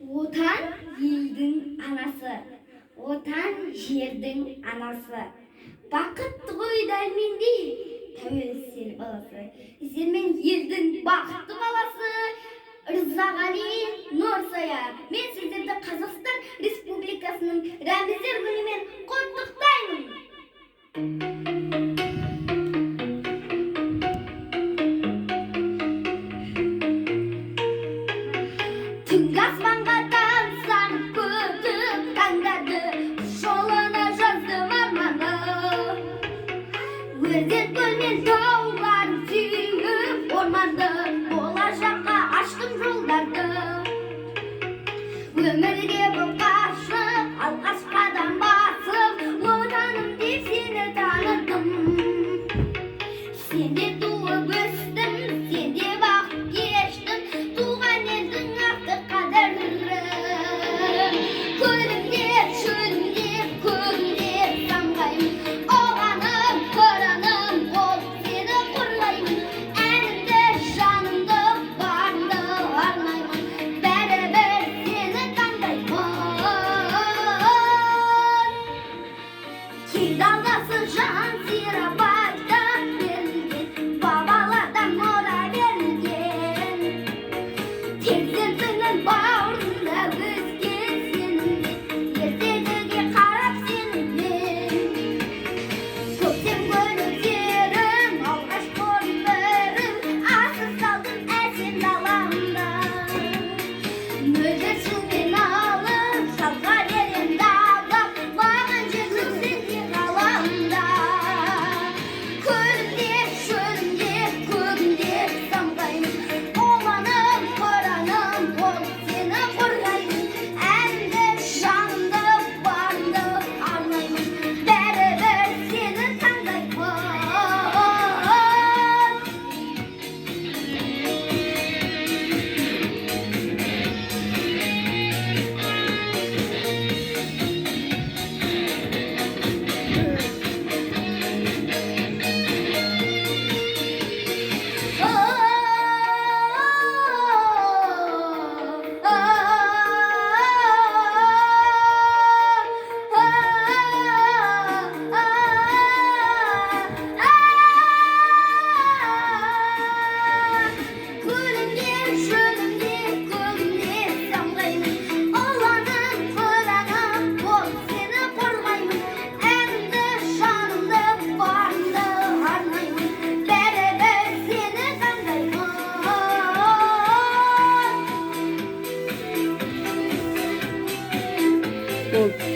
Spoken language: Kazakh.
Отан елдің анасы, отан жердің анасы. Бақытты ғой дәрмендей тәуелсіз ел баласы. Сенмен елдің бақытты баласы. Рзағали Нұрсая. Мен сіздерді Қазақстан Республикасының рәміздер күнімен құттықтаймын. Түнгі аспанға тамсам күтіп таңдарды, жолына жаздым арманды. Өрден көлмен тауларын сүйіп орманды, болашаққа аштым жолдарды. Өмірге бұл қашып, алғаш қадам басып, отаным деп сені таныдым. Сенде туып өстім, сенде бақыт кештім, туған елдің артық қадірі. Көлімде, шөлімде, көгімде самғаймын, оғаным, қораным болып сені қорлаймын. Әнімді, жанымды, барымды арнаймын, бәрібір сені таңдаймын. Кек даласы жан сирап айтып берілген, бабалардан мұра берілген. Перзентіңнің бауырында өскен сеніммен, ертегіге қарап сеніммен. Көктем гүлдерін, алғаш көрдім, асыл салдым әсем даламда. Мөлдір сумен алып, жалға берем далап, маған жердің сенде ғаламда. Көлімде, шөлімде, көгімде самғаймын, оғаным, қораным болып сені қорғаймын. Әнімді, жанымды, барымды арнаймын, бәрібір сені таңдаймын. Көлімде, шөлімде, көгімде самғаймын, оғаным, қораным болып сені қорғаймын. Әнімді, жанымды, барымды арнаймын, бәрібір сені таңдаймын. Oldu.